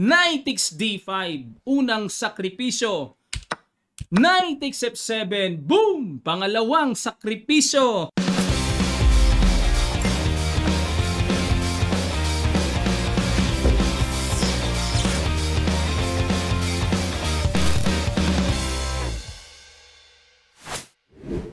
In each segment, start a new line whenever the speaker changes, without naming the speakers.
Knight takes D5, unang sakripisyo. Knight takes F7, boom! Pangalawang sakripisyo.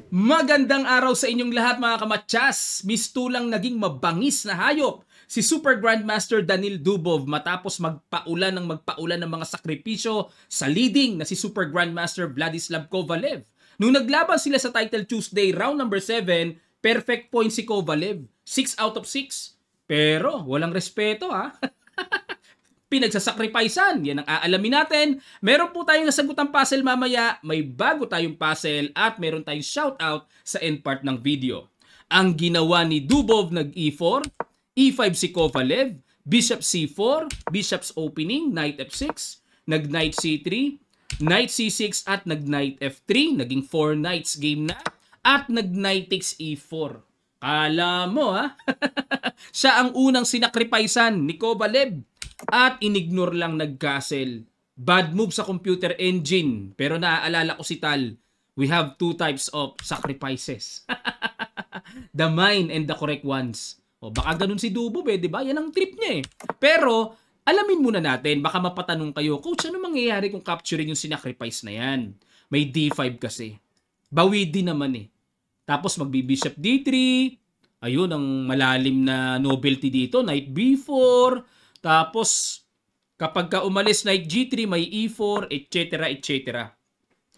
Magandang araw sa inyong lahat mga kamatsas. Mistulang naging mabangis na hayop si Super Grandmaster Danil Dubov matapos magpaulan ng mga sakripisyo sa leading na si Super Grandmaster Vladislav Kovalev. Nung naglaban sila sa Title Tuesday round number 7, perfect point si Kovalev, 6 out of 6. Pero walang respeto ha. Pinagsasakripisan, yan ang aalamin natin. Meron po tayong nasagutang puzzle mamaya, may bago tayong puzzle at meron tayong shoutout sa end part ng video. Ang ginawa ni Dubov nag-E4, E5 si Kovalev, Bishop C4, Bishop's opening, Knight F6, nag-Knight C3, Knight C6 at nag-Knight F3, naging 4 knights game na, at nag-Knight takes E4. Kala mo ha? Siya ang unang sinakripisan ni Kovalev. At inignore lang nag-castle. Bad move sa computer engine. Pero naaalala ko si Tal, we have two types of sacrifices. The mine and the correct ones. O baka ganun si Dubov di ba? Yan ang trip niya Pero, alamin muna natin, baka mapatanong kayo, Coach, ano mangyayari kung capturing yung sinacrifice na yan? May D5 kasi. Bawi din naman Tapos magbi-bishop D3. Ayun, ang malalim na novelty dito. Knight B4. Tapos, kapag ka umalis Knight G3, may E4, etc. etc.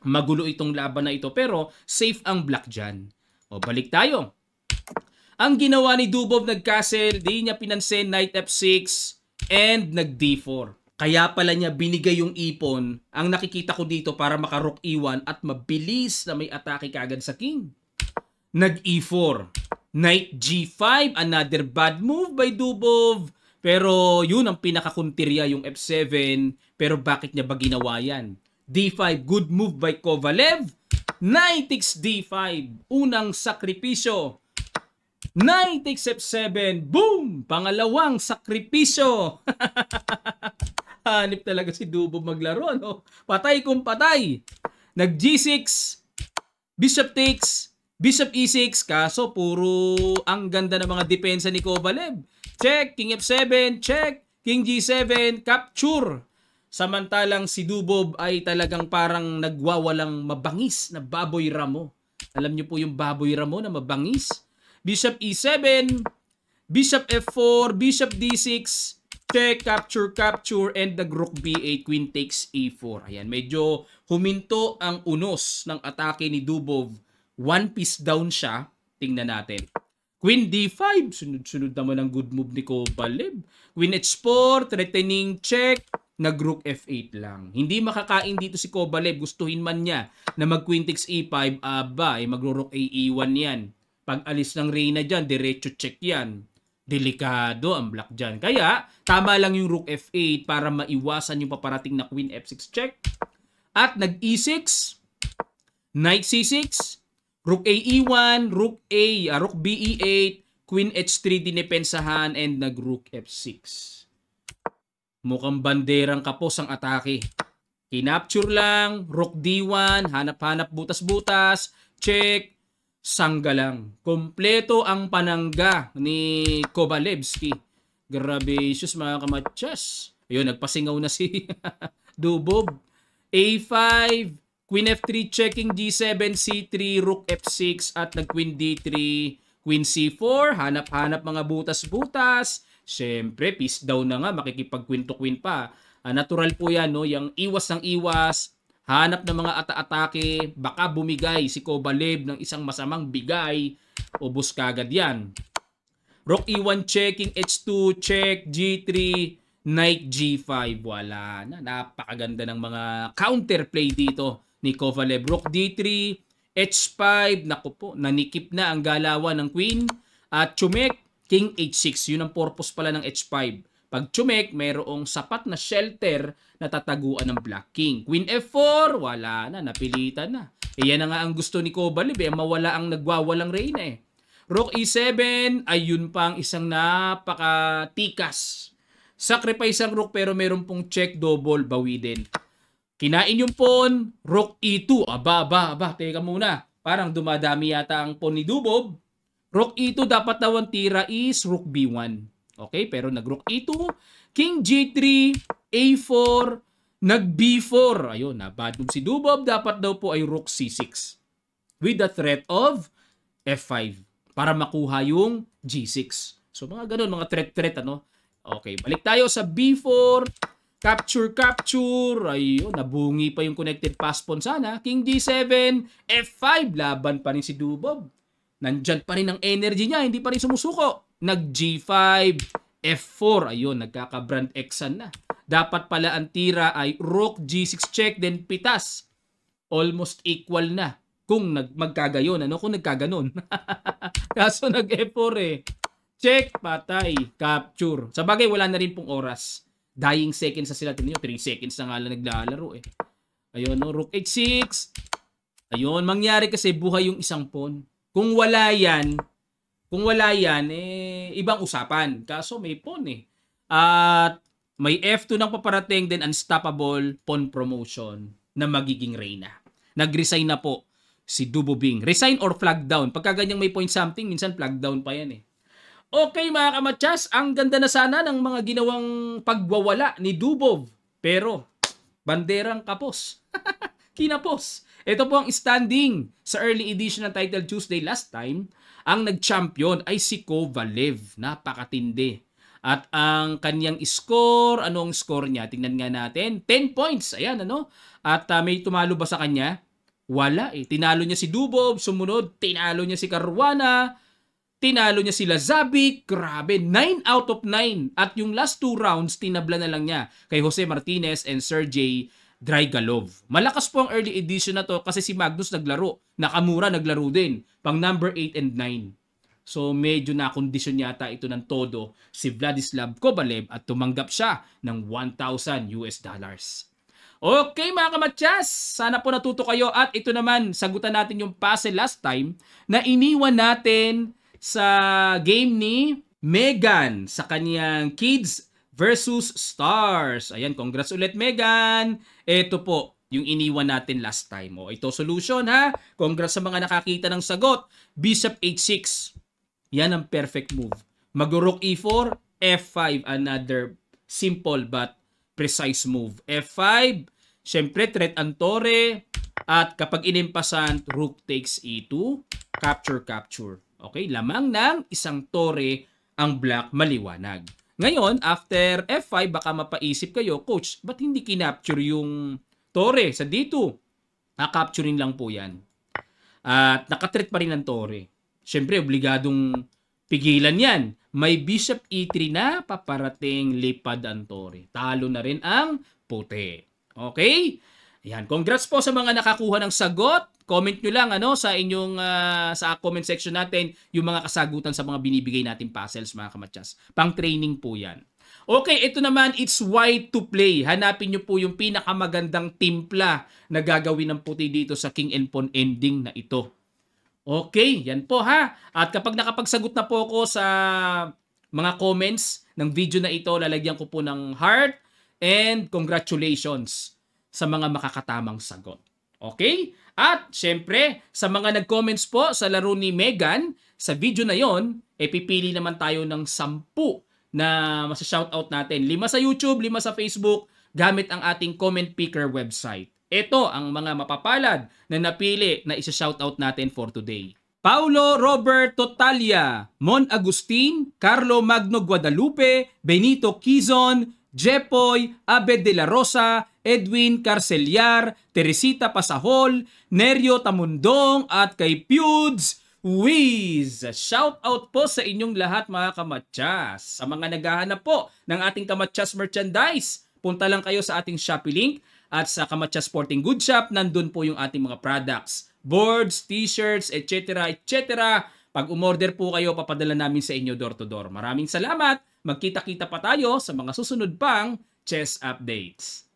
Magulo itong laban na ito, pero safe ang black dyan. O, balik tayo. Ang ginawa ni Dubov nag-castle, di niya pinansin Knight F6, and nag-D4. Kaya pala niya binigay yung ipon. Ang nakikita ko dito para maka-rook E1 at mabilis na may atake kagad sa king. Nag-E4. Knight G5, another bad move by Dubov. Pero yun ang pinakakuntirya yung F7. Pero bakit niya ba ginawa yan? D5, good move by Kovalev. Knight takes D5, unang sakripisyo. Knight takes F7, boom! Pangalawang sakripisyo. Hanip talaga si Dubov maglaro, no? Patay kung patay. Nag G6, Bishop takes, Bishop E6, kaso puro ang ganda ng mga depensa ni Kovalev. Check, King F7, check, King G7, capture. Samantalang si Dubov ay talagang parang nagwawalang mabangis na baboy ramo. Alam niyo po yung baboy ramo na mabangis? Bishop E7, Bishop F4, Bishop D6, check, capture, capture, and nag-Rook B8, Queen takes E4. Ayan, medyo huminto ang unos ng atake ni Dubov. One piece down siya. Tingnan natin. Queen D5, sunod-sunod naman ang good move ni Kovalev. Queen H4, threatening check, nag-Rook F8 lang. Hindi makakain dito si Kovalev, gustuhin man niya na mag-Queen takes E5, magro-Rook E1 yan. Pag alis ng Reyna dyan, diretso check yan. Delikado ang black dyan. Kaya, tama lang yung Rook F8 para maiwasan yung paparating na Queen F6 check. At nag-E6, Knight C6, Rook A E1, Rook B E8, Queen H3 dinepensahan, and nag-Rook F6. Mukhang banderang kapos ang atake. Kinapture lang, Rook D1, hanap-hanap butas-butas, check, sangga lang. Kompleto ang panangga ni Kovalevsky. Grabe, sus mga kamatsas. Ayun, nagpasingaw na si Dubov. A5, Queen F3 checking, G7, C3, Rook F6 at nag-Queen D3, Queen C4, hanap-hanap mga butas-butas. Siyempre, peace down na nga, makikipag-queen to queen pa. Natural po yan, no? Yung iwas ng iwas, hanap ng mga ata-atake, baka bumigay si Kovalev ng isang masamang bigay, ubos kagad yan. Rook E1 checking, H2 check, G3, Knight G5, wala na. Napakaganda ng mga counterplay dito ni Kovalev. Rook D3, H5, naku po, nanikip na ang galawan ng Queen. At Chumek, King H6, yun ang purpose pala ng H5. Pag Chumek, mayroong sapat na shelter na tataguan ng Black King. Queen F4, wala na, napilitan na. Yan na nga ang gusto ni Kovalev, mawala ang nagwawalang Reyna Rook E7, ayun pa ang isang napakatikas Sacrifice ang rook pero meron pong check, double, bawi din. Kinain yung pawn, rook e2. Aba, teka muna. Parang dumadami yata ang pawn ni Dubov. Rook e2, dapat daw ang tira is rook b1. Okay, pero nag-rook e2, king g3, a4, nag-b4. Ayun, bad move si Dubov. Dapat daw po ay rook c6 with the threat of f5 para makuha yung g6. So mga ganun, mga threat, ano? Okay, balik tayo sa b4. Capture. Ayun, nabungi pa yung connected pass pawn sana. King g7, f5. Laban pa rin si Dubov. Nandyan pa rin ang energy niya. Hindi pa rin sumusuko. Nag g5, f4. Ayun, nagkaka-brand Xan na. Dapat pala ang tira ay rook g6 check, then pitas. Almost equal na. Kung magkagayon, ano? Kung nagkaganon. Kaso nag-f4 eh. Check, patay, capture. Sa bagay, wala na rin pong oras. Dying seconds sa sila. Tingnan nyo, 3 seconds na nga lang naglalaro eh. Ayun, no? Rook h6. Ayun, mangyari kasi buhay yung isang pawn. Kung wala yan, ibang usapan. Kaso may pawn eh. At may f2 nang paparating, then unstoppable pawn promotion na magiging reyna. Nag-resign na po si Duboving. Resign or flag down. Pagka ganyang may point something, minsan flag down pa yan eh. Okay mga kamatsas, ang ganda na sana ng mga ginawang pagwawala ni Dubov. Pero, banderang kapos. Kinapos. Ito po ang standing sa early edition ng Title Tuesday last time. Ang nag-champion ay si Kovalev. Napakatindi. At ang kanyang score, anong score niya? Tingnan nga natin. 10 points. Ayan, ano? At may tumalo ba sa kanya? Wala eh. Tinalo niya si Dubov. Sumunod, tinalo niya si Caruana. Tinalo niya sila Zabic, grabe, 9 out of 9. At yung last 2 rounds, tinabla na lang niya kay Jose Martinez and Sergey Drygalov. Malakas po ang early edition na to kasi si Magnus naglaro. Nakamura naglaro din, pang number 8 and 9. So medyo nakondisyon yata ito ng todo si Vladislav Kovalev at tumanggap siya ng $1,000. Okay mga kamatsas, sana po natuto kayo at ito naman, sagutan natin yung puzzle last time na iniwan natin sa game ni Megan sa kanyang Kids versus Stars. Ayan, congrats ulit Megan. Ito po yung iniwan natin last time. O, ito solution ha. Congrats sa mga nakakita ng sagot. Bishop h6. Yan ang perfect move. Mag-rook e4, f5. Another simple but precise move. f5. Siyempre, threat ang tore. At kapag inimpasan, rook takes e2. Capture. Okay, lamang ng isang tore ang black maliwanag. Ngayon, after f5, baka mapaisip kayo, coach, ba't hindi kinapture yung tore sa d2? Capturing lang po yan. At nakatreat pa rin ang tore. Siyempre, obligadong pigilan yan. May bishop e3 na paparating lipad ang tore. Talo na rin ang puti. Okay? Ayan, congrats po sa mga nakakuha ng sagot. Comment nyo lang sa inyong sa comment section natin yung mga kasagutan sa mga binibigay nating puzzles mga kamatsas. Pang training po yan. Okay, ito naman, it's white to play. Hanapin nyo po yung pinakamagandang timpla na gagawin ng puti dito sa king and pawn ending na ito. Okay, yan po ha. At kapag nakapagsagot na po ako sa mga comments ng video na ito, lalagyan ko po ng heart and congratulations sa mga makakatamang sagot. Okay? At syempre, sa mga nag-comments po sa laro ni Megan, sa video na yon, pipili naman tayo ng 10 na masa-shoutout natin. 5 sa YouTube, 5 sa Facebook, gamit ang ating comment picker website. Ito ang mga mapapalad na napili na isa-shoutout natin for today. Paulo Robert Totalia, Mon Agustin, Carlo Magno Guadalupe, Benito Quizon, Jepoy, Abed de la Rosa, Edwin Carceliar, Teresita Pasahol, Nerio Tamundong at kay Pewds Wiz. Shout out po sa inyong lahat mga kamatsas. Sa mga naghahanap po ng ating kamatsas merchandise, punta lang kayo sa ating Shopee link at sa Kamatsas Sporting Goods Shop, nandun po yung ating mga products. Boards, t-shirts, etc. Pag umorder po kayo, papadala namin sa inyo door to door. Maraming salamat. Magkita-kita pa tayo sa mga susunod pang chess updates.